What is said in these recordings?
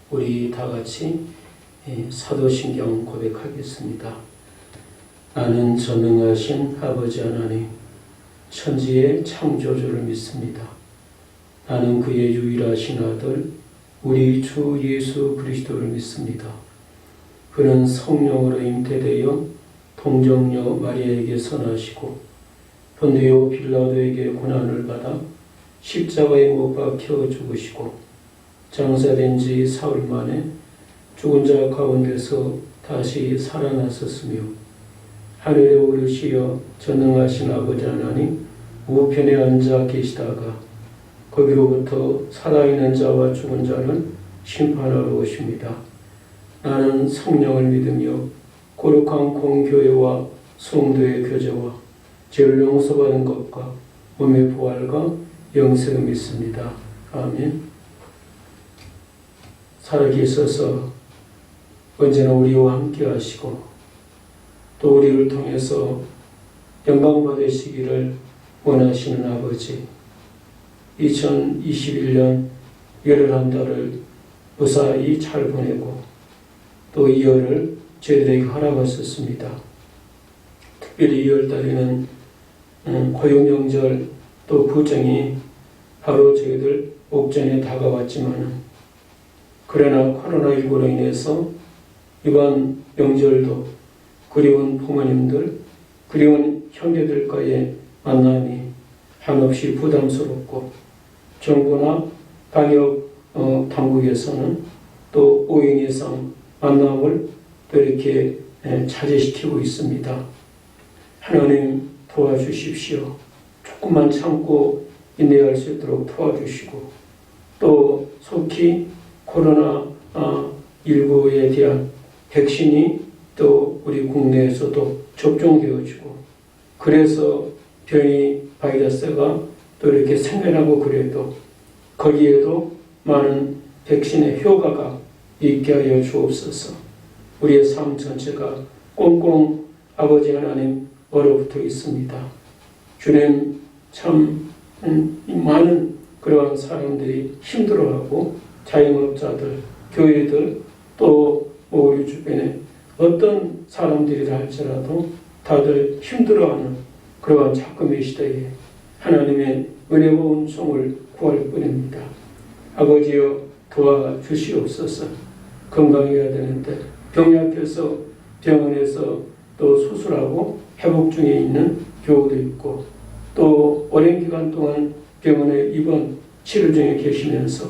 우리 다 같이 사도신경 고백하겠습니다. 나는 전능하신 아버지 하나님, 천지의 창조주를 믿습니다. 나는 그의 유일하신 아들, 우리 주 예수 그리스도를 믿습니다. 그는 성령으로 잉태되어 동정녀 마리아에게 선하시고 본디오 빌라도에게 고난을 받아 십자가에 못 박혀 죽으시고 장사된 지 사흘 만에 죽은 자 가운데서 다시 살아나셨으며 하늘에 오르시어 전능하신 아버지 하나님 우편에 앉아 계시다가 거기로부터 살아있는 자와 죽은 자를 심판하러 오십니다. 나는 성령을 믿으며 거룩한 공교회와 성도의 교제와 죄를 용서받은 것과 몸의 부활과 영생을 믿습니다. 아멘. 살아계셔서 언제나 우리와 함께 하시고 또 우리를 통해서 영광 받으시기를 원하시는 아버지, 2021년 열흘 한 달을 무사히 잘 보내고 또 2월을 저희들에게 허락하셨습니다. 특별히 2월 달에는 고용명절 또 부정이 바로 저희들 옥전에 다가왔지만 그러나 코로나19로 인해서 이번 명절도 그리운 부모님들, 그리운 형제들과의 만남이 한없이 부담스럽고 정부나 방역 당국에서는 또 5인 이상 만남을 또 이렇게 자제시키고 있습니다. 하나님 도와주십시오. 조금만 참고 인내할 수 있도록 도와주시고 또 속히 코로나19에 대한 백신이 또 우리 국내에서도 접종되어지고 그래서 변이 바이러스가 또 이렇게 생겨나고 그래도 거기에도 많은 백신의 효과가 있게 하여 주옵소서. 우리의 삶 전체가 꽁꽁 아버지 하나님 얼어붙어 있습니다. 주님 참 많은 그러한 사람들이 힘들어하고 자영업자들, 교회들 또 우리 주변에 어떤 사람들이라 할지라도 다들 힘들어하는 그러한 작금의 시대에 하나님의 은혜와 은총을 구할 뿐입니다. 아버지여 도와주시옵소서. 건강해야 되는데 병약해서 병원에서 또 수술하고 회복 중에 있는 경우도 있고 또 오랜 기간 동안 병원에 입원 치료 중에 계시면서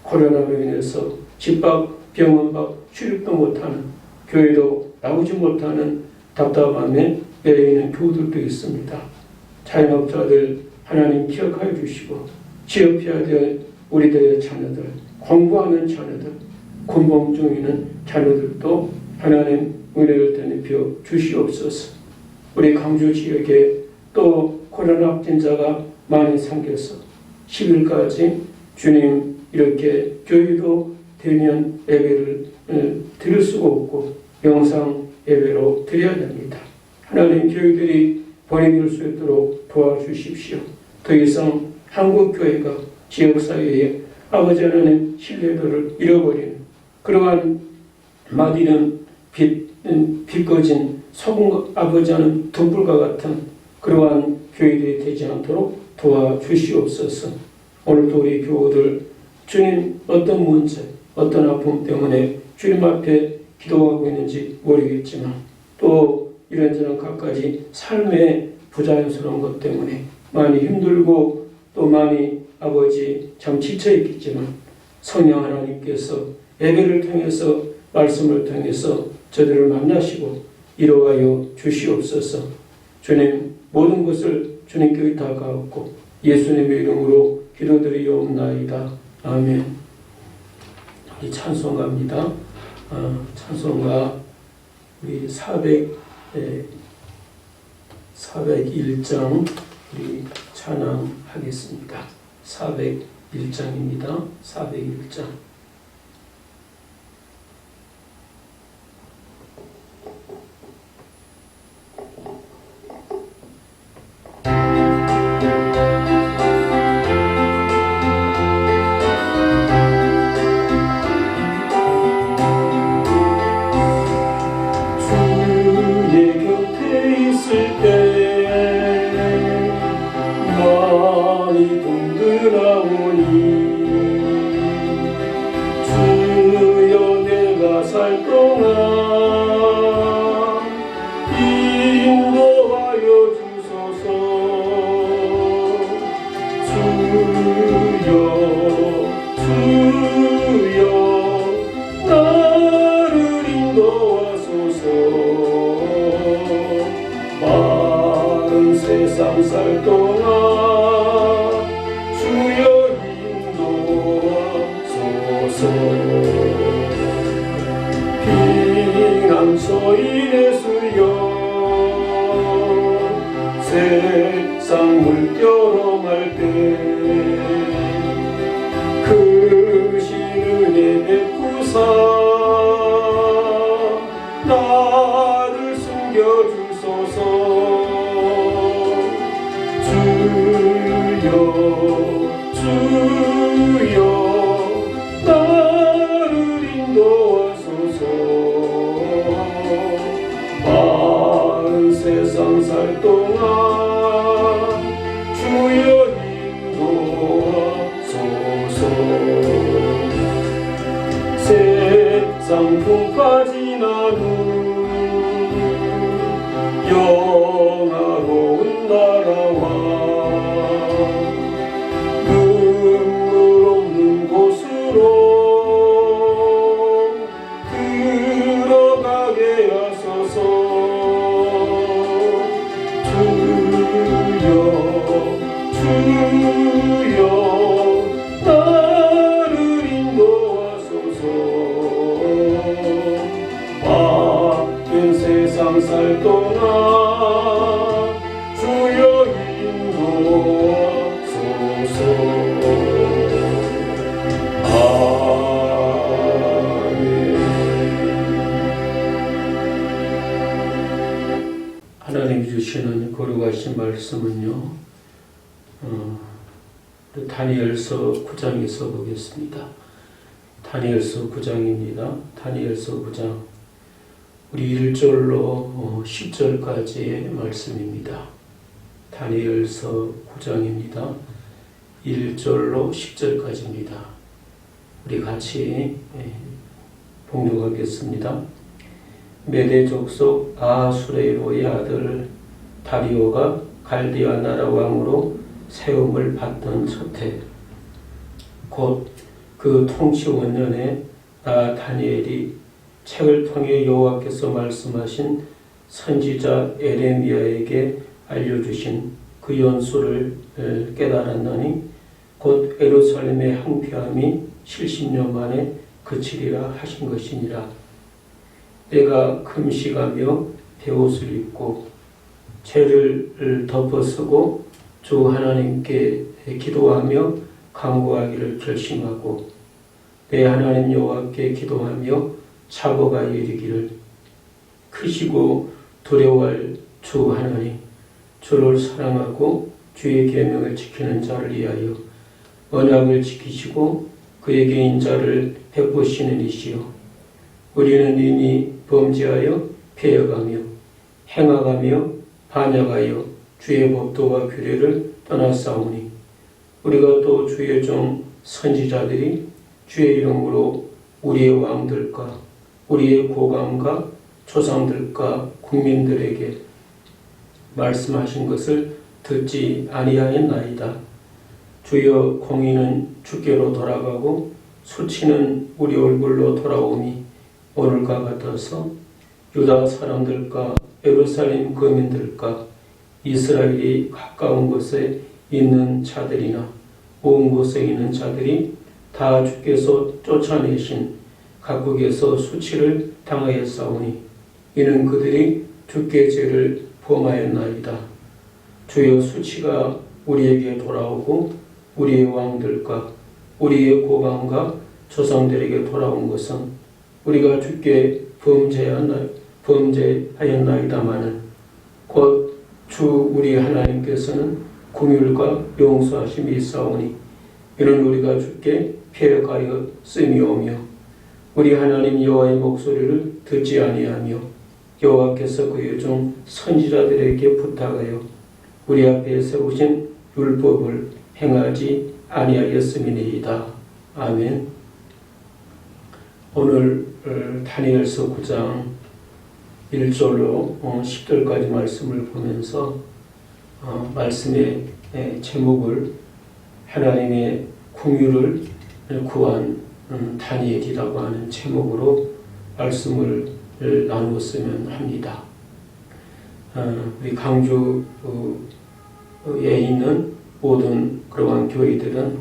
코로나로 인해서 집밖 병원 밖 출입도 못하는 교회도 나오지 못하는 답답함에 매여있는 교우들도 있습니다. 자영업자들 하나님 기억하여 주시고 취업해야 될 우리들의 자녀들, 공부하는 자녀들, 군복 중에 있는 자녀들도 하나님 은혜를 되뇌어 주시옵소서. 우리 강주 지역에 또 코로나 확진자가 많이 생겨서 10일까지 주님 이렇게 교회도 대면 예배를 드릴 수가 없고 영상 예배로 드려야 됩니다. 하나님 교회들이 보내줄 수 있도록 도와주십시오. 더 이상 한국교회가 지역사회에 아버지 하나님 신뢰도를 잃어버리는 그러한 마디는 비꺼진 소금 아버지 하나님 등불과 같은 그러한 교회들이 되지 않도록 도와주시옵소서. 오늘도 우리 교우들 주님 어떤 문제, 어떤 아픔 때문에 주님 앞에 기도하고 있는지 모르겠지만 또 이런저런 갖가지 삶의 부자연스러운 것 때문에 많이 힘들고 또 많이 아버지 참 지쳐있겠지만 성령 하나님께서 예배를 통해서 말씀을 통해서 저들을 만나시고 이루어가여 주시옵소서. 주님 모든 것을 주님께 의탁하옵고 예수님의 이름으로 기도드리옵나이다. 아멘. 우리 찬송가입니다. 찬송가 우리 401장 우리 찬양하겠습니다. 401장입니다. 401장. 살 동안 인도하여 주소서. 주여 주여 나를 인도하소서. 43살 동안 주여 인도하소서. 피난처인의 수여 세상 물결어갈 때 크신 은혜 베푸사 나를 숨겨주소서. 주여 주여 나를 인도하소서. 43살 동안 주여 인도하소서. 세상 풍파 지난 후 영화로운 나라와 눈물 없는 곳으로 들어가게 하소서. 주여 주여 나를 인도하소서. 43살 동안 주여 인도하소서. 아멘. 하나님이 주시는 거룩하신 말씀은요, 다니엘서 9장에서 보겠습니다. 다니엘서 9장입니다. 다니엘서 9장 우리 1절로 10절까지의 말씀입니다. 다니엘서 9장입니다. 1절로 10절까지입니다. 우리 같이 봉독하겠습니다. 메대 족속 아수레로의 아들 다리오가 갈디아 나라 왕으로 세움을 받던 첫해, 곧 그 통치 원년에 나 다니엘이 책을 통해 여호와께서 말씀하신 선지자 에레미야에게 알려주신 그 연수를 깨달았나니 곧 예루살렘의 항폐함이 70년 만에 그치리라 하신 것이니라. 내가 금식하며 베옷을 입고 죄를 덮어쓰고 주 하나님께 기도하며 간구하기를 결심하고 내 하나님 여호와께 기도하며 자고가 이르기를, 크시고 두려워할 주 하나님, 주를 사랑하고 주의 계명을 지키는 자를 위하여 언약을 지키시고 그에게 인자를 베푸시는 이시여, 우리는 이미 범죄하여 패여가며 행하가며 반역하여 주의 법도와 규례를 떠났사오니 우리가 또 주의 종 선지자들이 주의 이름으로 우리의 왕들과 우리의 고관과 조상들과 국민들에게 말씀하신 것을 듣지 아니하였나이다. 주여, 공의는 주께로 돌아가고 수치는 우리 얼굴로 돌아오니 오늘과 같아서 유다 사람들과 예루살렘 거민들과 이스라엘이 가까운 곳에 있는 자들이나 온 곳에 있는 자들이 다 주께서 쫓아내신 각국에서 수치를 당하였사오니 이는 그들이 주께 죄를 범하였나이다. 주여, 수치가 우리에게 돌아오고 우리의 왕들과 우리의 고관과 조상들에게 돌아온 것은 우리가 주께 범죄하였나이다마는 곧 주 우리 하나님께서는 긍휼과 용서하심이 있사오니 이는 우리가 주께 패역하여 쓰미오며 우리 하나님 여호와의 목소리를 듣지 아니하며 여호와께서 그의 종 선지자들에게 부탁하여 우리 앞에 세우신 율법을 행하지 아니하였음이니이다. 아멘. 오늘 다니엘서 9장 1절로 10절까지 말씀을 보면서 말씀의 제목을 하나님의 긍휼을 구한 다니엘이라고 하는 제목으로 말씀을 나누었으면 합니다. 우리 강주에 있는 모든 그러한 교회들은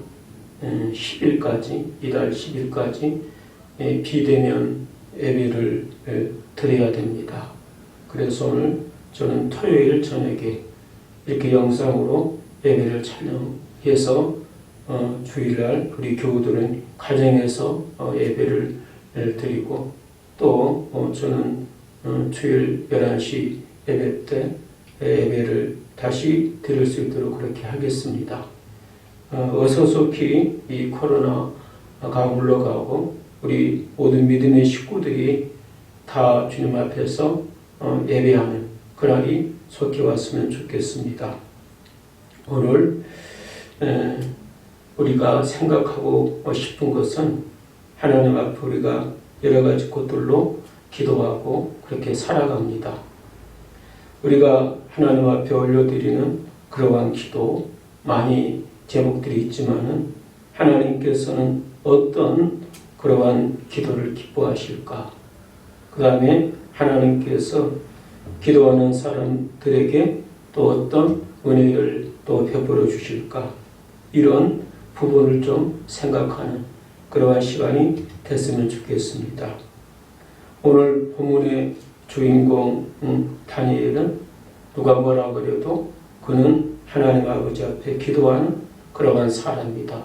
10일까지, 이달 10일까지 비대면 예배를 드려야 됩니다. 그래서 오늘 저는 토요일 저녁에 이렇게 영상으로 예배를 촬영해서 주일날 우리 교우들은 가정에서 예배를 드리고 또 저는 주일 11시 예배 때 예배를 다시 드릴 수 있도록 그렇게 하겠습니다. 어서속히 이 코로나가 물러가고 우리 모든 믿음의 식구들이 다 주님 앞에서 예배하는 그날이 속히 왔으면 좋겠습니다. 오늘 우리가 생각하고 싶은 것은 하나님 앞에 우리가 여러 가지 것들로 기도하고 그렇게 살아갑니다. 우리가 하나님 앞에 올려드리는 그러한 기도 많이 제목들이 있지만은 하나님께서는 어떤 그러한 기도를 기뻐하실까? 그 다음에 하나님께서 기도하는 사람들에게 또 어떤 은혜를 또 베풀어 주실까? 이런 부분을 좀 생각하는 그러한 시간이 됐으면 좋겠습니다. 오늘 본문의 주인공 다니엘은 누가 뭐라 그래도 그는 하나님 아버지 앞에 기도하는 그러한 사람이다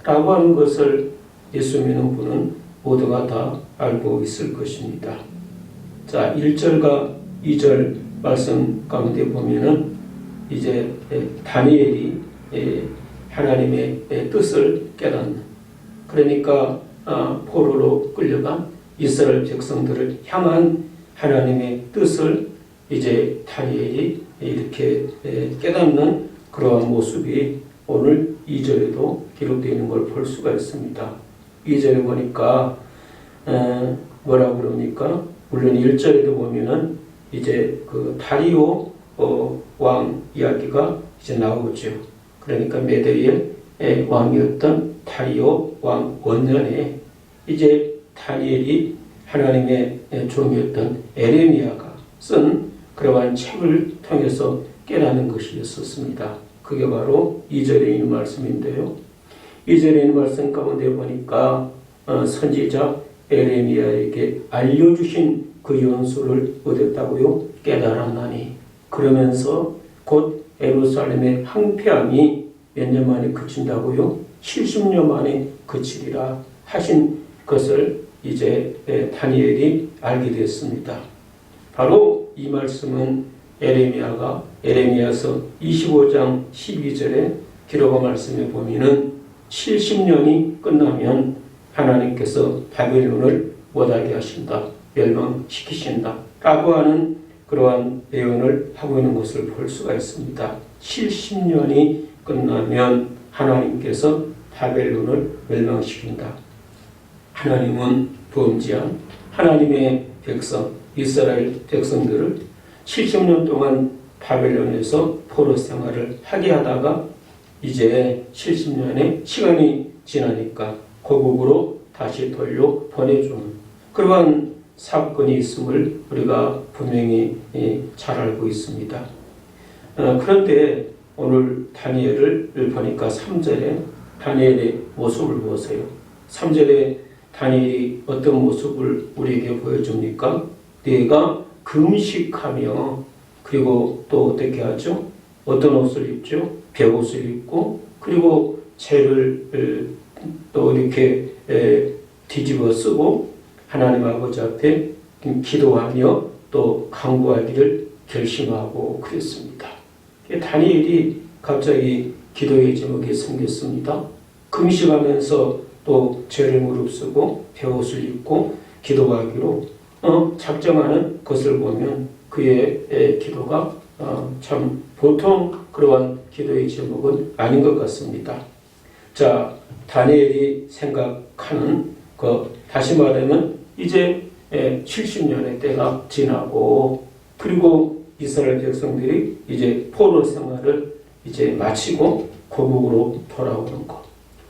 라고 하는 것을 예수 믿는 분은 모두가 다 알고 있을 것입니다. 자, 1절과 2절 말씀 가운데 보면은 이제 다니엘이 하나님의 뜻을 깨닫는, 그러니까 포로로 끌려간 이스라엘 백성들을 향한 하나님의 뜻을 이제 다니엘이 이렇게 깨닫는 그러한 모습이 오늘 2절에도 기록되어 있는 걸 볼 수가 있습니다. 2절에 보니까 뭐라고 그럽니까? 물론 1절에도 보면은 이제 그 다리오 왕 이야기가 이제 나오죠. 그러니까 메대의 왕이었던 다리오 왕 원년에 이제 다니엘이 하나님의 종이었던 에레미야가 쓴 그러한 책을 통해서 깨닫는 것이 있었습니다. 그게 바로 2절에 있는 말씀인데요. 2절에 있는 말씀 가운데 보니까 선지자 에레미야에게 알려주신 그 연수를 얻었다고요. 깨달았나니. 그러면서 곧 예루살렘의 황폐함이 몇 년 만에 그친다고요. 70년 만에 그치리라 하신 것을 이제 다니엘이 알게 됐습니다. 바로 이 말씀은 에레미야서 25장 12절에 기록한 말씀에 보면은 70년이 끝나면 하나님께서 바벨론을 못하게 하신다, 멸망시키신다 라고 하는 그러한 예언을 하고 있는 것을 볼 수가 있습니다. 70년이 끝나면 하나님께서 바벨론을 멸망시킨다. 하나님은 범죄한 하나님의 백성, 이스라엘 백성들을 70년 동안 바벨론에서 포로 생활을 하게 하다가 이제 70년의 시간이 지나니까 고국으로 다시 돌려 보내주는 그러한 사건이 있음을 우리가 분명히 잘 알고 있습니다. 그런데 오늘 다니엘을 보니까 3절에 다니엘의 모습을 보세요. 3절에 다니엘이 어떤 모습을 우리에게 보여줍니까? 네가 금식하며, 그리고 또 어떻게 하죠? 어떤 옷을 입죠? 베옷을 입고, 그리고 죄를 또 이렇게 뒤집어 쓰고 하나님 아버지 앞에 기도하며 또 간구하기를 결심하고 그랬습니다. 다니엘이 갑자기 기도의 제목이 생겼습니다. 금식하면서 또 죄를 무릅쓰고 베옷을 입고 기도하기로 작정하는 것을 보면 그의 기도가 참 보통 그러한 기도의 제목은 아닌 것 같습니다. 자, 다니엘이 생각하는 다시 말하면 이제 70년의 때가 지나고 그리고 이스라엘 백성들이 이제 포로 생활을 이제 마치고 고국으로 돌아오는 것.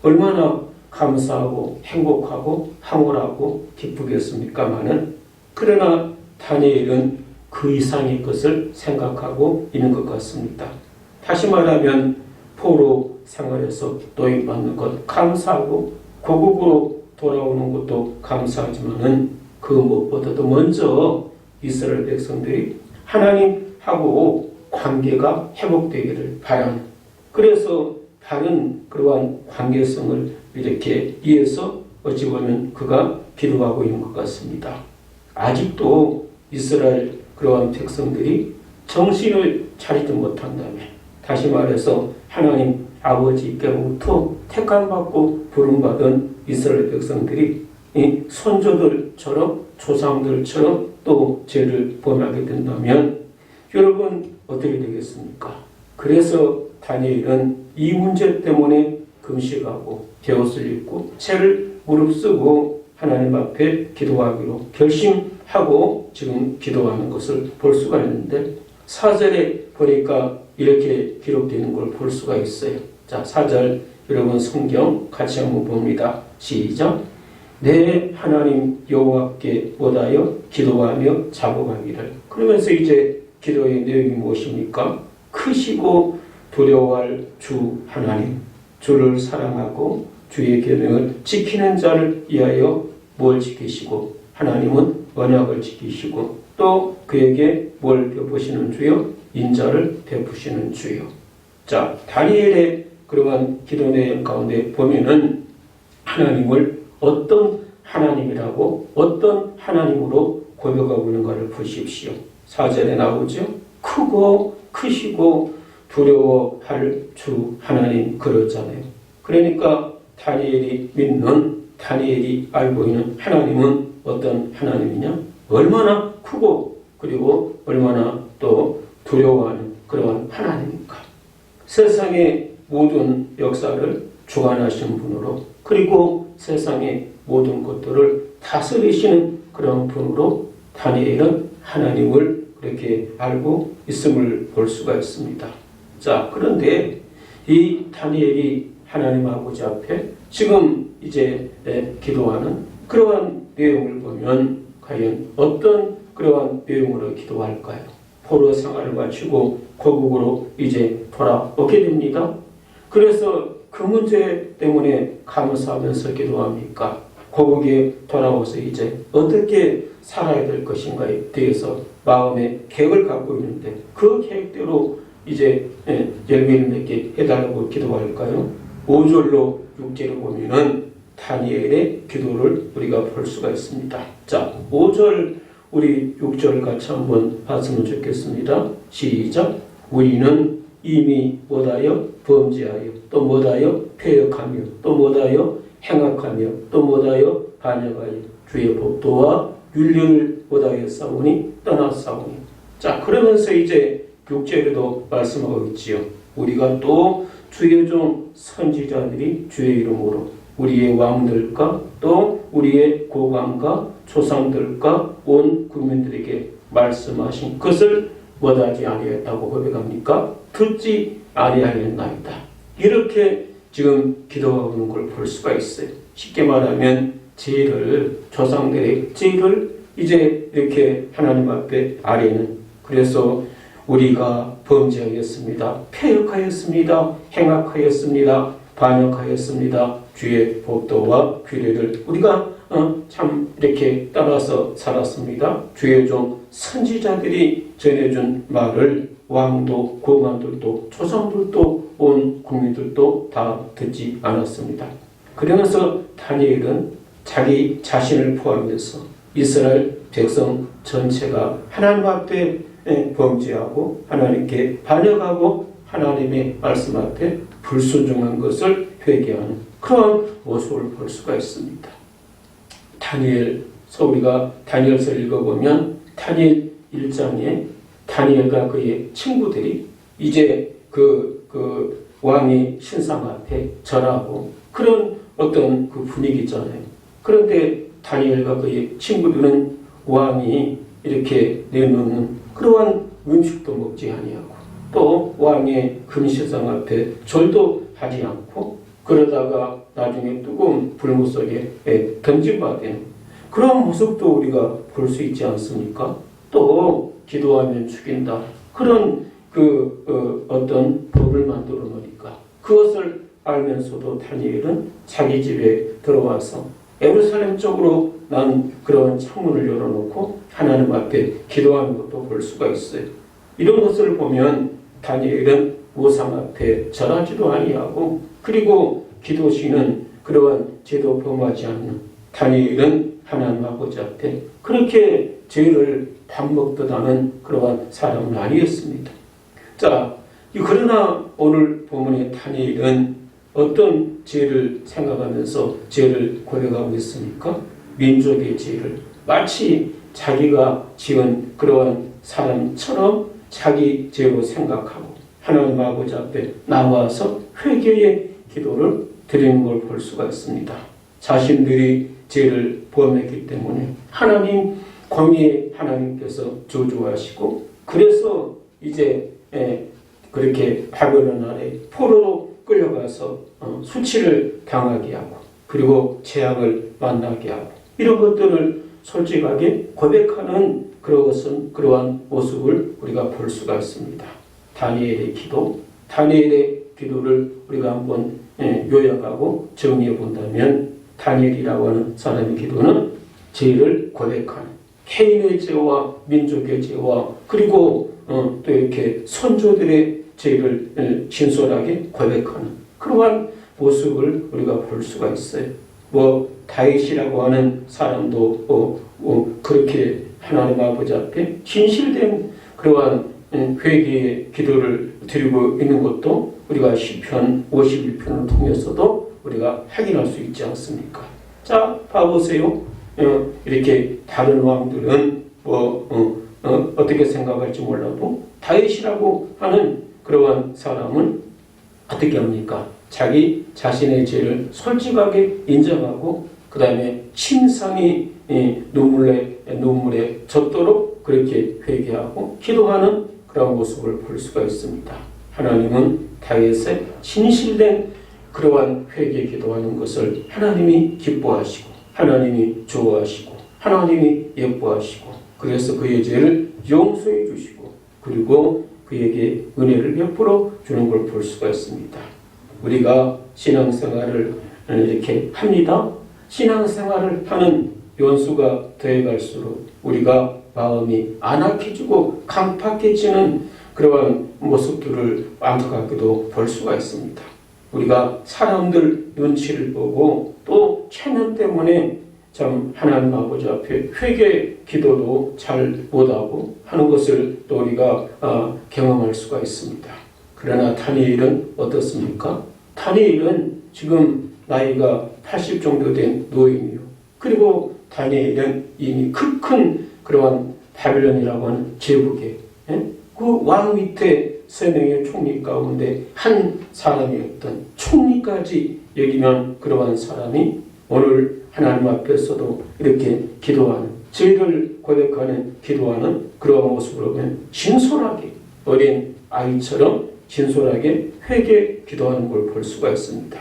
얼마나 감사하고 행복하고 황홀하고 기쁘겠습니까마는 그러나 다니엘은 그 이상의 것을 생각하고 있는 것 같습니다. 다시 말하면 포로 생활에서 노임받는 것 감사하고 고국으로 돌아오는 것도 감사하지만은 그 무엇보다도 먼저 이스라엘 백성들이 하나님하고 관계가 회복되기를 바라는 그래서 다른 그러한 관계성을 이렇게 위해서 어찌 보면 그가 기도하고 있는 것 같습니다. 아직도 이스라엘 그러한 백성들이 정신을 차리지 못한다면 다시 말해서 하나님 아버지께로부터 택함받고 부름받은 이스라엘 백성들이 이 선조들처럼 조상들처럼 또 죄를 범하게 된다면 여러분 어떻게 되겠습니까? 그래서 다니엘은 이 문제 때문에 금식하고 벼옷을 입고 채를 무릅쓰고 하나님 앞에 기도하기로 결심하고 지금 기도하는 것을 볼 수가 있는데 4절에 보니까 이렇게 기록되는 걸 볼 수가 있어요. 자, 4절 여러분 성경 같이 한번 봅니다. 시작. 내 하나님 여호와께 못하여 기도하며 자복하기를. 그러면서 이제 기도의 내용이 무엇입니까? 크시고 두려워할 주 하나님, 주를 사랑하고 주의 계명을 지키는 자를 위하여 뭘 지키시고 하나님은 언약을 지키시고 또 그에게 뭘 베푸시는 주요? 인자를 베푸시는 주요. 자, 다니엘의 그러한 기도 내용 가운데 보면은 하나님을 어떤 하나님이라고 어떤 하나님으로 고백하고 있는가를 보십시오. 4절에 나오죠. 크고 크시고 두려워할 주 하나님 그러잖아요. 그러니까 다니엘이 믿는 다니엘이 알고 있는 하나님은 어떤 하나님이냐? 얼마나 크고 그리고 얼마나 또 두려워하는 그러한 하나님입니까? 세상의 모든 역사를 주관하신 분으로 그리고 세상의 모든 것들을 다스리시는 그런 분으로 다니엘은 하나님을 그렇게 알고 있음을 볼 수가 있습니다. 자, 그런데 이 다니엘이 하나님 아버지 앞에 지금 이제 기도하는 그러한 내용을 보면 과연 어떤 그러한 내용으로 기도할까요? 포로 생활을 마치고 고국으로 이제 돌아오게 됩니다. 그래서 그 문제 때문에 감사하면서 기도합니까? 고국에 돌아와서 이제 어떻게 살아야 될 것인가에 대해서 마음의 계획을 갖고 있는데 그 계획대로 이제 열매를 맺게 해달라고 기도할까요? 5절로 6절을 보면은 다니엘의 기도를 우리가 볼 수가 있습니다. 자, 5절 우리 6절 같이 한번 봤으면 좋겠습니다. 시작. 우리는 이미 못하여 범죄하여 또 못하여 패역하며 또 못하여 행악하며 또 못하여 반역하여 주의 법도와 윤리를 못하여 싸우니 떠나싸우니. 자, 그러면서 이제 6절에도 말씀하고 있지요. 우리가 또 주의 종 선지자들이 주의 이름으로 우리의 왕들과 또 우리의 고관과 조상들과 온 국민들에게 말씀하신 것을 못하지 아니했다고 고백합니까? 듣지 아니하였나이다. 이렇게 지금 기도하고 있는 걸 볼 수가 있어요. 쉽게 말하면 죄를 조상들의 죄를 이제 이렇게 하나님 앞에 아뢰는 그래서 우리가 범죄하였습니다. 패역하였습니다. 행악하였습니다. 반역하였습니다. 주의 법도와 규례를 우리가 참 이렇게 따라서 살았습니다. 주의 종 선지자들이 전해준 말을 왕도 고관들도 조상들도 온 국민들도 다 듣지 않았습니다. 그러면서 다니엘은 자기 자신을 포함해서 이스라엘 백성 전체가 하나님 앞에 범죄하고 하나님께 반역하고 하나님의 말씀 앞에 불순종한 것을 회개하는 그런 모습을 볼 수가 있습니다. 다니엘서 우리가 다니엘서를 읽어보면 다니엘 1장에 다니엘과 그의 친구들이 이제 그 왕의 신상 앞에 절하고 그런 어떤 그 분위기 있잖아요. 그런데 다니엘과 그의 친구들은 왕이 이렇게 내놓는 그러한 음식도 먹지 아니하고 또 왕의 금시상 앞에 절도 하지 않고 그러다가 나중에 뜨거운 불못속에 던져받는 그런 모습도 우리가 볼 수 있지 않습니까? 또 기도하면 죽인다. 그런 어떤 법을 만들어 놓으니까 그것을 알면서도 다니엘은 자기 집에 들어와서 예루살렘 쪽으로 난 그런 창문을 열어놓고 하나님 앞에 기도하는 것도 볼 수가 있어요. 이런 것을 보면 다니엘은 우상 앞에 절하지도 아니하고 그리고 기도시는 그러한 죄도 범하지 않는 다니엘은 하나님 아버지 앞에 그렇게 죄를 밥 먹듯 하는 그러한 사람은 아니었습니다. 자, 그러나 오늘 본문의 다니엘은 어떤 죄를 생각하면서 죄를 고백하고 있습니까? 민족의 죄를 마치 자기가 지은 그러한 사람처럼 자기 죄로 생각하고 하나님 아버지 앞에 나와서 회개의 기도를 드리는 걸 볼 수가 있습니다. 자신들이 죄를 범했기 때문에 하나님 공의의 하나님께서 저주하시고 그래서 이제 그렇게 바벨론 아래 포로로 끌려가서 수치를 당하게 하고 그리고 재앙을 만나게 하고 이런 것들을 솔직하게 고백하는 그러한 모습을 우리가 볼 수가 있습니다. 다니엘의 기도를 우리가 한번 요약하고 정리해 본다면 다니엘이라고 하는 사람의 기도는 죄를 고백하는 개인의 죄와 민족의 죄와 그리고 또 이렇게 선조들의 죄를 진솔하게 고백하는 그러한 모습을 우리가 볼 수가 있어요. 다윗이라고 하는 사람도 그렇게 하나님 아버지 앞에 진실된 그러한 회개의 기도를 드리고 있는 것도 우리가 시편 51편을 통해서도 우리가 확인할 수 있지 않습니까? 자, 봐보세요. 이렇게 다른 왕들은 어떻게 생각할지 몰라도 다윗이라고 하는 그러한 사람은 어떻게 합니까? 자기 자신의 죄를 솔직하게 인정하고 그 다음에 침상이 눈물에 젖도록 그렇게 회개하고 기도하는 그런 모습을 볼 수가 있습니다. 하나님은 다윗의 진실된 그러한 회개 기도하는 것을 하나님이 기뻐하시고 하나님이 좋아하시고 하나님이 예뻐하시고 그래서 그의 죄를 용서해 주시고 그리고 그에게 은혜를 베풀어 주는 걸 볼 수가 있습니다. 우리가 신앙생활을 이렇게 합니다. 신앙생활을 하는 연수가 더해갈수록 우리가 마음이 안악해지고 강팍해지는 그러한 모습들을 안타깝게도 볼 수가 있습니다. 우리가 사람들 눈치를 보고 또 체면 때문에 참 하나님 아버지 앞에 회개 기도도 잘 못하고 하는 것을 또 우리가 경험할 수가 있습니다. 그러나 다니엘은 어떻습니까? 다니엘은 지금 나이가 80 정도 된 노인이요. 그리고 다니엘은 이미 큰 그러한 바벨론이라고 하는 제국에 그 왕 밑에 3명의 총리 가운데 한 사람이었던 총리까지 여기면 그러한 사람이 오늘 하나님 앞에서도 이렇게 기도하는 죄를 고백하는 기도하는 그러한 모습을 보면 진솔하게 어린 아이처럼 진솔하게 회개 기도하는 걸 볼 수가 있습니다.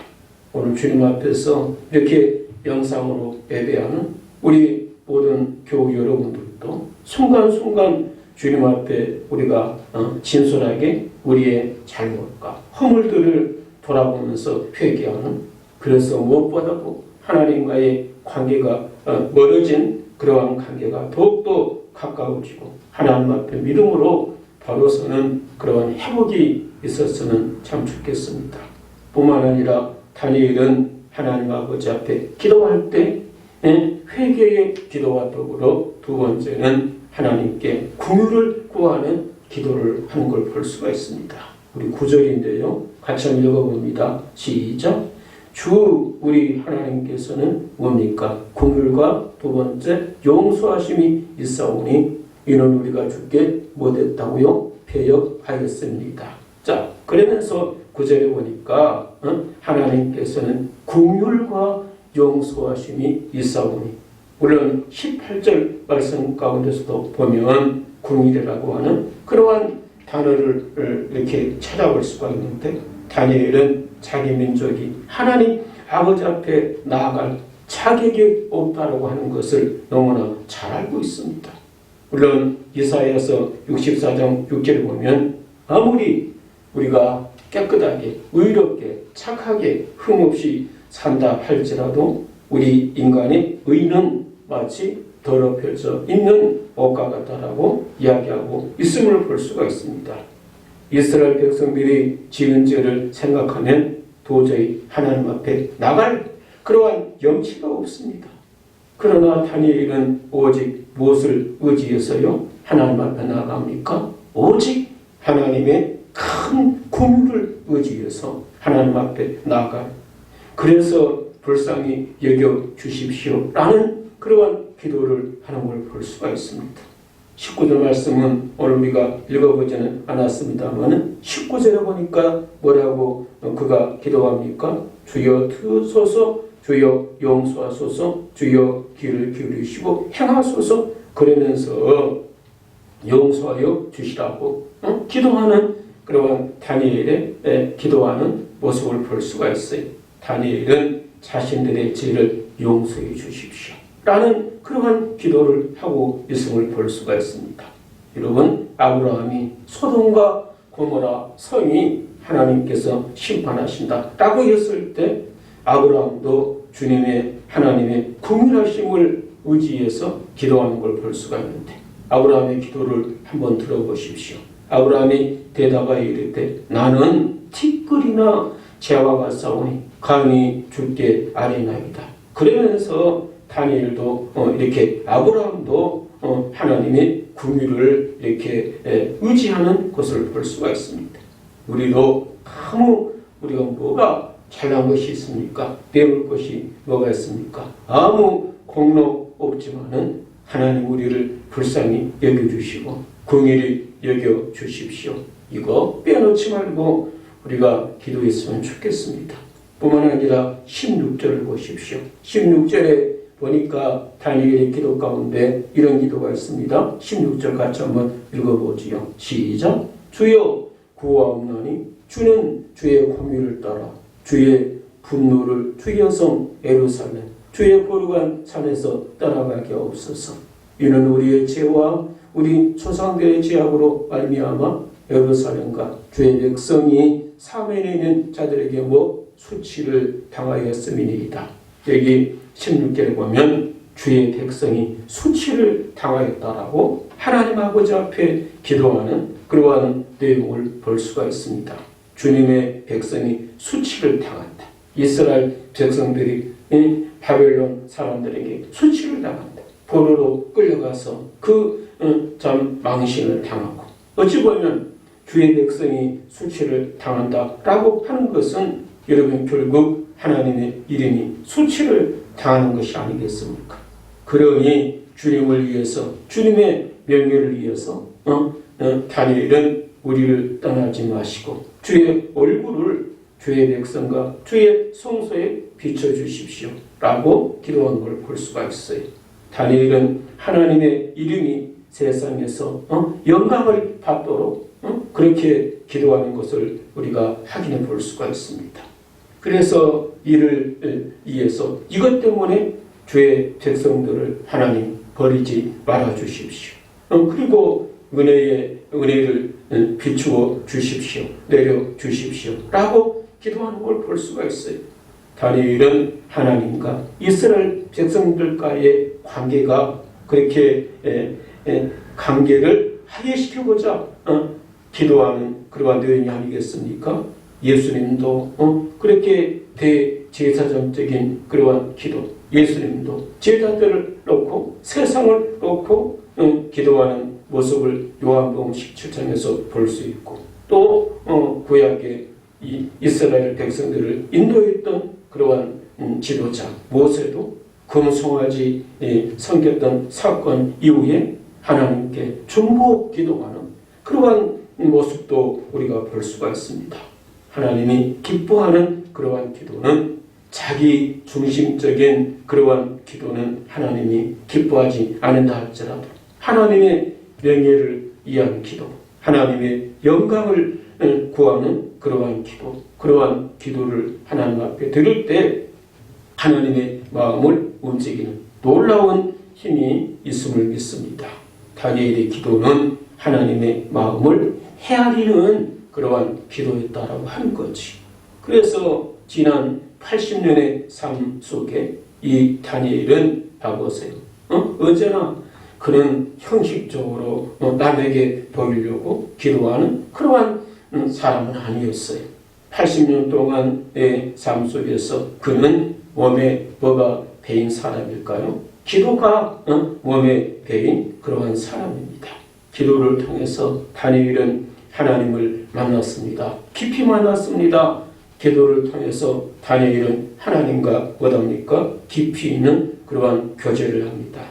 오늘 주님 앞에서 이렇게 영상으로 예배하는 우리 모든 교우 여러분들도 순간순간 주님 앞에 우리가 진솔하게 우리의 잘못과 허물들을 돌아보면서 회개하는 그래서 무엇보다도 하나님과의 관계가 멀어진 그러한 관계가 더욱더 가까워지고 하나님 앞에 믿음으로 바로 서는 그러한 회복이 있었으면 참 좋겠습니다. 뿐만 아니라 다니엘은 하나님 아버지 앞에 기도할 때 회개의 기도와 더불어 두 번째는 하나님께 긍휼을 구하는 기도를 하는 걸 볼 수가 있습니다. 우리 9절인데요. 같이 한번 읽어봅니다. 시작. 주 우리 하나님께서는 뭡니까? 긍휼과 두 번째 용서하심이 있사오니 이는 우리가 주께 못했다고요? 배역하였습니다. 자, 그러면서 9절에 보니까 하나님께서는 긍휼과 용서하심이 있사오니. 물론 18절 말씀 가운데서도 보면 궁일이라고 하는 그러한 단어를 이렇게 찾아볼 수가 있는데, 다니엘은 자기 민족이 하나님 아버지 앞에 나아갈 자격이 없다라고 하는 것을 너무나 잘 알고 있습니다. 물론 이사야서 64장 6절을 보면 아무리 우리가 깨끗하게 의롭게 착하게 흠없이 산다 할지라도 우리 인간의 의는 마치 더럽혀져 있는 옷과 같다라고 이야기하고 있음을 볼 수가 있습니다. 이스라엘 백성들이 지은 죄를 생각하면 도저히 하나님 앞에 나갈 그러한 염치가 없습니다. 그러나 다니엘은 오직 무엇을 의지해서요 하나님 앞에 나아갑니까? 오직 하나님의 큰 공유를 의지해서 하나님 앞에 나아가, 그래서 불쌍히 여겨 주십시오 라는 그러한 기도를 하는 걸 볼 수가 있습니다. 19절 말씀은 오늘 우리가 읽어보지는 않았습니다만 19절에 보니까 뭐라고 그가 기도합니까? 주여 들으소서, 주여 용서하소서, 주여 귀를 기울이시고 행하소서, 그러면서 용서하여 주시라고 기도하는 그러한 다니엘의 기도하는 모습을 볼 수가 있어요. 다니엘은 자신들의 죄를 용서해 주십시오 라는 그러한 기도를 하고 있음을 볼 수가 있습니다. 여러분, 아브라함이 소돔과 고모라 성이 하나님께서 심판하신다 라고 했을 때 아브라함도 주님의 하나님의 긍휼하심을 의지해서 기도하는 걸 볼 수가 있는데, 아브라함의 기도를 한번 들어보십시오. 아브라함이 대답하여 이르되 나는 티끌이나 재와 같사오니 감히 주께 아뢰나이다. 그러면서 다니엘도 이렇게 아브라함도 하나님의 긍휼을 이렇게 의지하는 것을 볼 수가 있습니다. 우리도 아무 우리가 뭐가 잘난 것이 있습니까? 배울 것이 뭐가 있습니까? 아무 공로 없지만은 하나님 우리를 불쌍히 여겨주시고 긍휼히 여겨주십시오. 이거 빼놓지 말고 우리가 기도했으면 좋겠습니다. 뿐만 아니라 16절을 보십시오. 16절에 보니까 다니엘의 기도 가운데 이런 기도가 있습니다. 16절 같이 한번 읽어보지요. 시작. 주여 구하옵나니 주는 주의 공의를 따라 주의 분노를 주의 성 예루살렘 주의 거룩한 산에서 따라가게 없소서. 이는 우리의 죄와 우리 조상들의 죄악으로 말미암아 예루살렘과 주의 백성이 사면에 있는 자들에게 수치를 당하였음이니이다. 여기 16절에 보면 주의 백성이 수치를 당하였다라고 하나님 아버지 앞에 기도하는 그러한 내용을 볼 수가 있습니다. 주님의 백성이 수치를 당한다. 이스라엘 백성들이 바벨론 사람들에게 수치를 당한다. 포로로 끌려가서 참 망신을 당하고, 어찌 보면 주의 백성이 수치를 당한다라고 하는 것은 여러분 결국 하나님의 이름이 수치를 당하는 것이 아니겠습니까? 그러니 주님을 위해서, 주님의 명예를 위해서 다니엘은 우리를 떠나지 마시고 주의 얼굴을 주의 백성과 주의 성소에 비춰주십시오 라고 기도한 걸 볼 수가 있어요. 다니엘은 하나님의 이름이 세상에서 영광을 받도록 그렇게 기도하는 것을 우리가 확인해 볼 수가 있습니다. 그래서 이를 위해서 이것 때문에 주의 백성들을 하나님 버리지 말아 주십시오. 그리고 은혜를 비추어 주십시오. 내려 주십시오 라고 기도하는 걸 볼 수가 있어요. 다니엘은 하나님과 이스라엘 백성들과의 관계가 그렇게 관계를 하게시켜보자 기도하는 그러한 내용이 아니겠습니까? 예수님도 그렇게 대제사장적인 그러한 기도, 예수님도 제자들을 놓고 세상을 놓고 기도하는 모습을 요한복음 17장에서 볼 수 있고, 또 구약의 이 이스라엘 백성들을 인도했던 그러한 지도자 모세도 금송아지 섬겼던 사건 이후에 하나님께 중보 기도하는 그러한 모습도 우리가 볼 수가 있습니다. 하나님이 기뻐하는 그러한 기도는 자기 중심적인 그러한 기도는 하나님이 기뻐하지 않는다 할지라도 하나님의 명예를 위한 기도, 하나님의 영광을 구하는 그러한 기도, 그러한 기도를 하나님 앞에 드릴 때 하나님의 마음을 움직이는 놀라운 힘이 있음을 믿습니다. 다니엘의 기도는 하나님의 마음을 헤아리는 그러한 기도였다라고 하는 거지. 그래서 지난 80년의 삶 속에 이 다니엘은 봐보세요. 언제나 그는 형식적으로 남에게 보이려고 기도하는 그러한 사람은 아니었어요. 80년 동안의 삶 속에서 그는 몸에 뭐가 배인 사람일까요? 기도가 몸에 배인 그러한 사람입니다. 기도를 통해서 다니엘은 하나님을 만났습니다. 깊이 만났습니다. 기도를 통해서 다니엘은 하나님과 뭐답니까? 깊이 있는 그러한 교제를 합니다.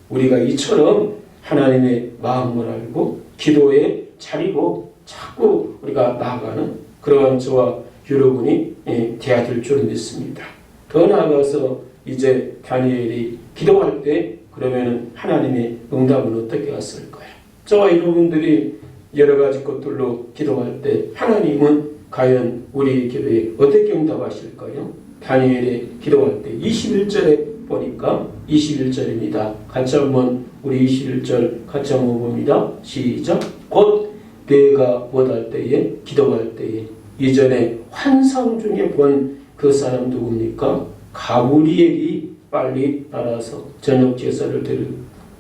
우리가 이처럼 하나님의 마음을 알고 기도에 차리고 자꾸 우리가 나아가는 그러한 저와 여러분이 되어야 될 줄 믿습니다. 더 나아가서 이제 다니엘이 기도할 때 그러면은 하나님의 응답은 어떻게 왔을까요? 저와 여러분들이 여러 가지 것들로 기도할 때 하나님은 과연 우리의 기도에 어떻게 응답하실까요? 다니엘이 기도할 때 21절에 보니까 21절입니다. 같이 한번 우리 21절 같이 한번 봅니다. 시작. 곧 내가 못할 때에 기도할 때에 이전에 환상 중에 본 그 사람 누굽니까? 가브리엘이 빨리 따라서 저녁 제사를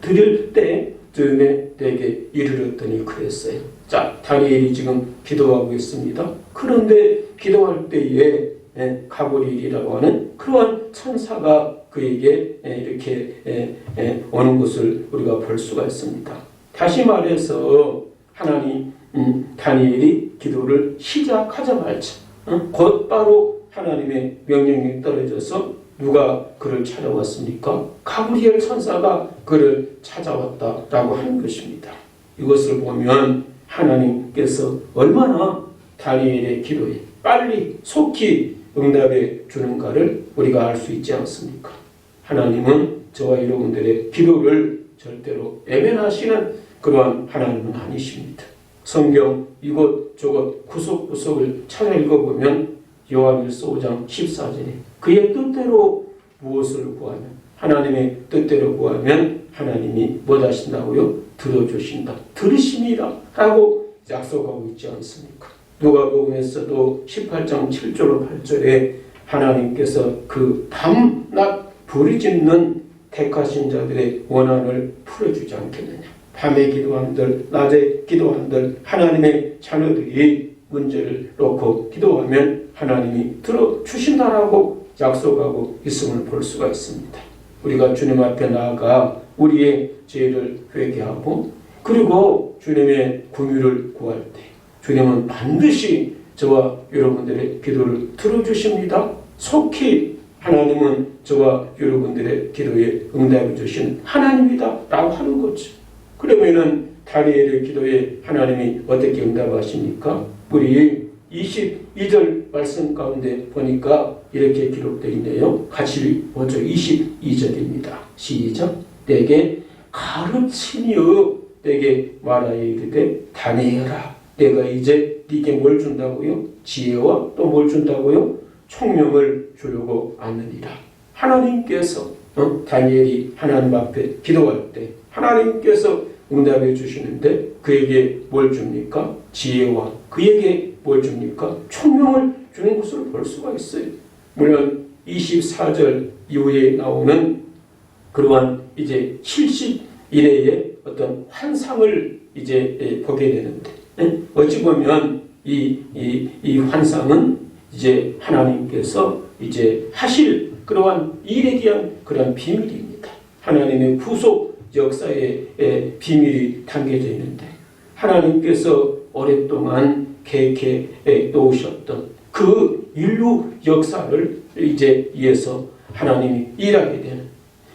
드릴 때 즈음에 내게 이르렀더니 그랬어요. 자, 다니엘이 지금 기도하고 있습니다. 그런데 기도할 때에 가브리엘이라고 하는 그러한 천사가 그에게 이렇게 오는 것을 우리가 볼 수가 있습니다. 다시 말해서 하나님 다니엘이 기도를 시작하자마자 곧바로 하나님의 명령이 떨어져서 누가 그를 찾아왔습니까? 가브리엘 천사가 그를 찾아왔다라고 하는 것입니다. 이것을 보면 하나님께서 얼마나 다니엘의 기도에 빨리 속히 응답해 주는가를 우리가 알 수 있지 않습니까? 하나님은 저와 여러분들의 기도를 절대로 외면하시는 그러한 하나님은 아니십니다. 성경 이곳저곳 구석구석을 찾아 읽어보면 요한일서 5장 14절에 그의 뜻대로 무엇을 구하면 하나님의 뜻대로 구하면 하나님이 뭐 하신다고요? 들어주신다. 들으십니다. 라고 약속하고 있지 않습니까? 누가복음에서도 18장 7절로 8절에 하나님께서 그 밤낮 부르짖는 택하신 자들의 원한을 풀어주지 않겠느냐. 밤에 기도한들, 낮에 기도한들 하나님의 자녀들이 문제를 놓고 기도하면 하나님이 들어주신다라고 약속하고 있음을 볼 수가 있습니다. 우리가 주님 앞에 나아가 우리의 죄를 회개하고 그리고 주님의 긍휼을 구할 때 주님은 반드시 저와 여러분들의 기도를 들어주십니다. 속히 하나님은 저와 여러분들의 기도에 응답해 주신 하나님이다 라고 하는 거죠. 그러면은 다니엘의 기도에 하나님이 어떻게 응답하십니까? 우리 22절 말씀 가운데 보니까 이렇게 기록되어 있네요. 같이 보죠. 22절입니다. 시작. 내게 가르치며 내게 말하여 이르되 다니엘아 내가 이제 네게 뭘 준다고요? 지혜와 또 뭘 준다고요? 총명을 주려고 하느니라. 하나님께서 다니엘이 하나님 앞에 기도할 때 하나님께서 응답해 주시는데 그에게 뭘 줍니까? 지혜와 그에게 뭘 줍니까? 총명을 주는 것을 볼 수가 있어요. 물론 24절 이후에 나오는 그러한 이제 70일의 어떤 환상을 이제 보게 되는데 어찌 보면 이 환상은 이제 하나님께서 이제 하실 그러한 일에 대한 그런 비밀입니다. 하나님의 구속 역사의 비밀이 담겨져 있는데 하나님께서 오랫동안 계획해 놓으셨던 그 인류 역사를 이제 위해서 하나님이 일하게 되는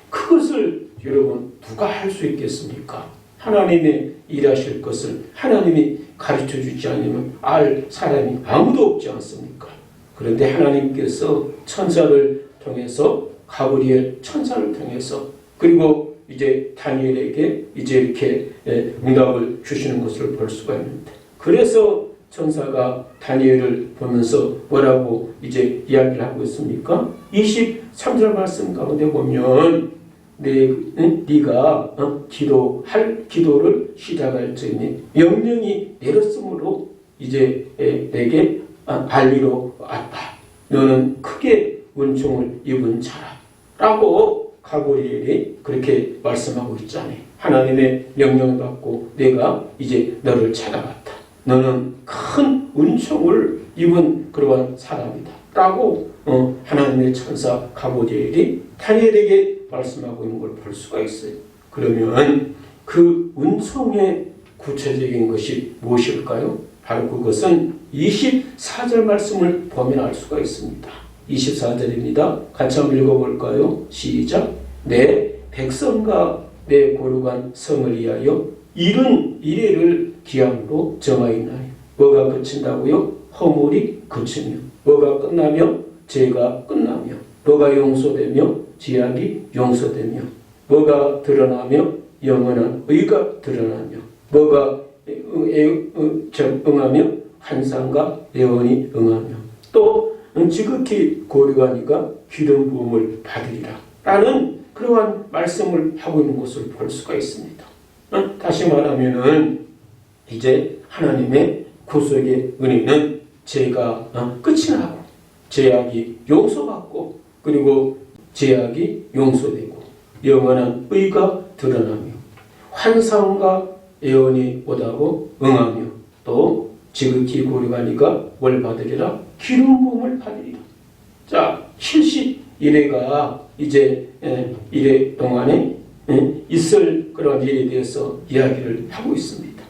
그것을 여러분 누가 할 수 있겠습니까? 하나님의 일하실 것을 하나님이 가르쳐 주지 않으면 알 사람이 아무도 없지 않습니까? 그런데 하나님께서 천사를 통해서 가브리엘 천사를 통해서 그리고 이제 다니엘에게 이제 이렇게 응답을 주시는 것을 볼 수가 있는데 그래서 천사가 다니엘을 보면서 뭐라고 이제 이야기를 하고 있습니까? 23절 말씀 가운데 보면 네가 기도할 기도를 시작할 때니 명령이 내렸으므로 이제 내게 알리러 왔다. 너는 크게 은총을 입은 자라. 라고 가브리엘이 그렇게 말씀하고 있잖아요. 하나님의 명령을 받고 내가 이제 너를 찾아갔다. 너는 큰 은총을 입은 그러한 사람이다. 라고 하나님의 천사 가브리엘이 다니엘에게 말씀하고 있는 걸 볼 수가 있어요. 그러면 그 은총의 구체적인 것이 무엇일까요? 바로 그것은 24절 말씀을 보면 알 수가 있습니다. 24절입니다. 같이 한번 읽어볼까요? 시작. 내 백성과 내 거룩한 성을 위하여 이른 이래를 기한으로 정하였나니 뭐가 그친다고요? 허물이 그치며 뭐가 끝나며 죄가 끝나며 뭐가 용서되며 죄악이 용서되며 뭐가 드러나며 영원한 의가 드러나며 뭐가 응하며 환상과 예언이 응하며 또 지극히 고려하니까 기름 부음을 받으리라 라는 그러한 말씀을 하고 있는 것을 볼 수가 있습니다. 다시 말하면은 이제 하나님의 구속의 은혜는 죄가 끝이 나고 죄악이 용서받고 그리고 죄악이 용서되고 영원한 의가 드러나며 환상과 예언이 오다고 응하며 또 지극히 고려하니까 뭘 받으리라? 기름 부음을 받으리라. 자, 71회가 이제 1회 동안에 있을 그런 일에 대해서 이야기를 하고 있습니다.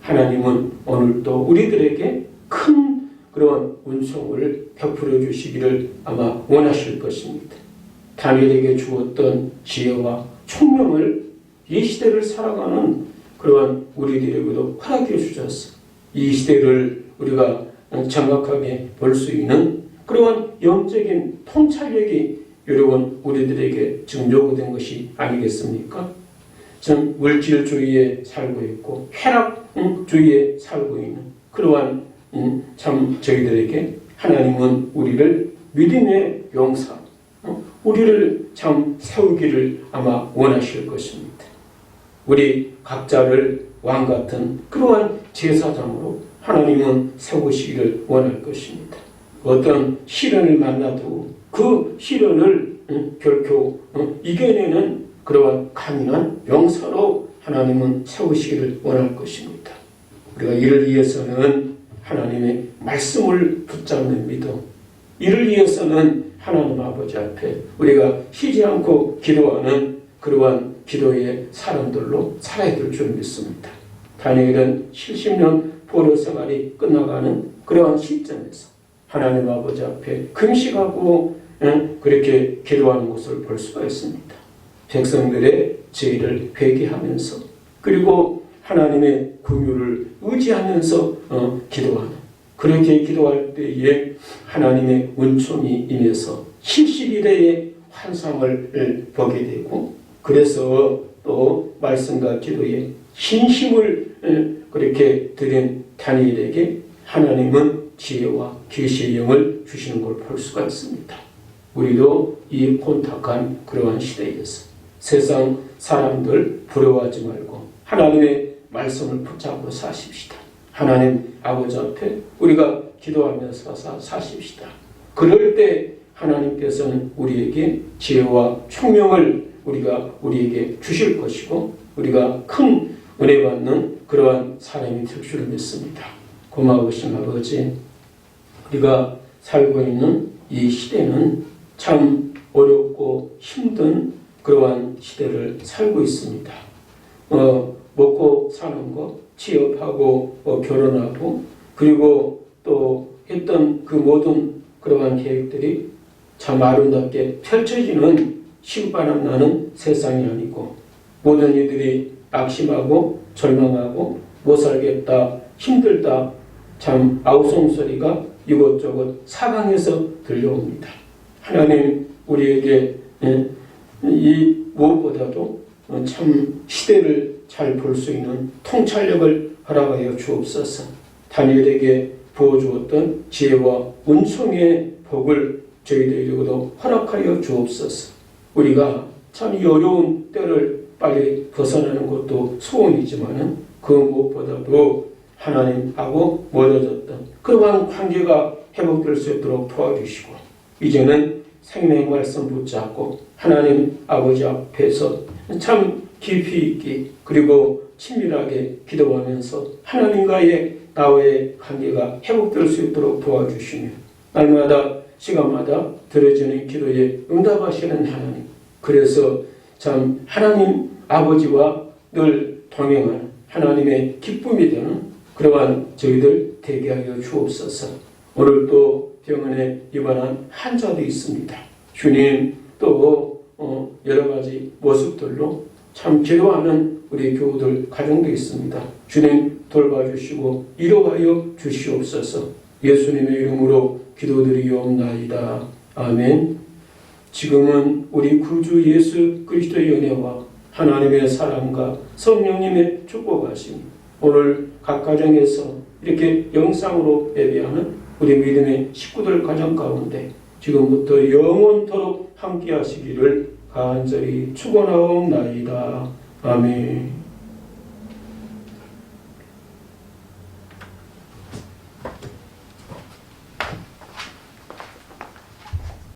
하나님은 오늘도 우리들에게 큰 그런 은총을 베풀어 주시기를 아마 원하실 것입니다. 다니엘에게 주었던 지혜와 총명을 이 시대를 살아가는 그러한 우리들에게도 허락해 주셨어. 이 시대를 우리가 정확하게 볼 수 있는 그러한 영적인 통찰력이 여러분 우리들에게 지금 요구된 것이 아니겠습니까? 전 물질주의에 살고 있고 쾌락주의에 살고 있는 그러한 참 저희들에게 하나님은 우리를 믿음의 용사 우리를 참 세우기를 아마 원하실 것입니다. 우리 각자를 왕같은 그러한 제사장으로 하나님은 세우시기를 원할 것입니다. 어떤 시련을 만나도 그 시련을 결코 이겨내는 그러한 강인한 용사로 하나님은 세우시기를 원할 것입니다. 우리가 이를 위해서는 하나님의 말씀을 붙잡는 믿음, 이를 위해서는 하나님 아버지 앞에 우리가 쉬지 않고 기도하는 그러한 기도의 사람들로 살아야 될 줄 믿습니다. 다니엘은 70년 포로 생활이 끝나가는 그러한 시점에서 하나님 아버지 앞에 금식하고 그렇게 기도하는 것을 볼 수가 있습니다. 백성들의 죄를 회개하면서 그리고 하나님의 긍휼을 의지하면서 기도하는 그렇게 기도할 때에 하나님의 은총이 임해서 70일의 환상을 보게 되고 그래서 또 말씀과 기도에 신심을 그렇게 드린 다니엘에게 하나님은 지혜와 계시의 영을 주시는 걸 볼 수가 있습니다. 우리도 이 혼탁한 그러한 시대에서 세상 사람들 부러워하지 말고 하나님의 말씀을 붙잡고 사십시다. 하나님 아버지 앞에 우리가 기도하면서 사십시다. 그럴 때 하나님께서는 우리에게 지혜와 총명을 우리에게 주실 것이고 우리가 큰 은혜 받는 그러한 사람이 될 줄 믿습니다. 고마우신 아버지, 우리가 살고 있는 이 시대는 참 어렵고 힘든 그러한 시대를 살고 있습니다. 먹고 사는 것, 취업하고 결혼하고 그리고 또 했던 그 모든 그러한 계획들이 참 아름답게 펼쳐지는 신바람 나는 세상이 아니고 모든 이들이 낙심하고 절망하고 못 살겠다, 힘들다, 참 아우성소리가 이것저것 사방에서 들려옵니다. 하나님 우리에게 이 무엇보다도 참 시대를 잘 볼 수 있는 통찰력을 허락하여 주옵소서. 다니엘에게 부어주었던 지혜와 은총의 복을 저희들에게도 허락하여 주옵소서. 우리가 참 이 어려운 때를 빨리 벗어나는 것도 소원이지만 그 무엇보다도 하나님하고 멀어졌던 그러한 관계가 회복될 수 있도록 도와주시고 이제는 생명의 말씀 붙잡고 하나님 아버지 앞에서 참 깊이 있게 그리고 친밀하게 기도하면서 하나님과의 나와의 관계가 회복될 수 있도록 도와주시며 날마다 시간마다 들어지는 기도에 응답하시는 하나님, 그래서 참 하나님 아버지와 늘 동행하는 하나님의 기쁨이 되는 그러한 저희들 되게 하여 주옵소서. 오늘 또 병원에 입원한 환자도 있습니다. 주님 또 여러 가지 모습들로 참 기도하는 우리 교우들 가정도 있습니다. 주님 돌봐주시고 위로하여 주시옵소서. 예수님의 이름으로 기도드리옵나이다. 아멘. 지금은 우리 구주 예수 그리스도의 은혜와 하나님의 사랑과 성령님의 축복하심 오늘 각 가정에서 이렇게 영상으로 예배하는 우리 믿음의 식구들 가정 가운데 지금부터 영원토록 함께 하시기를 간절히 축원하옵나이다. 아멘.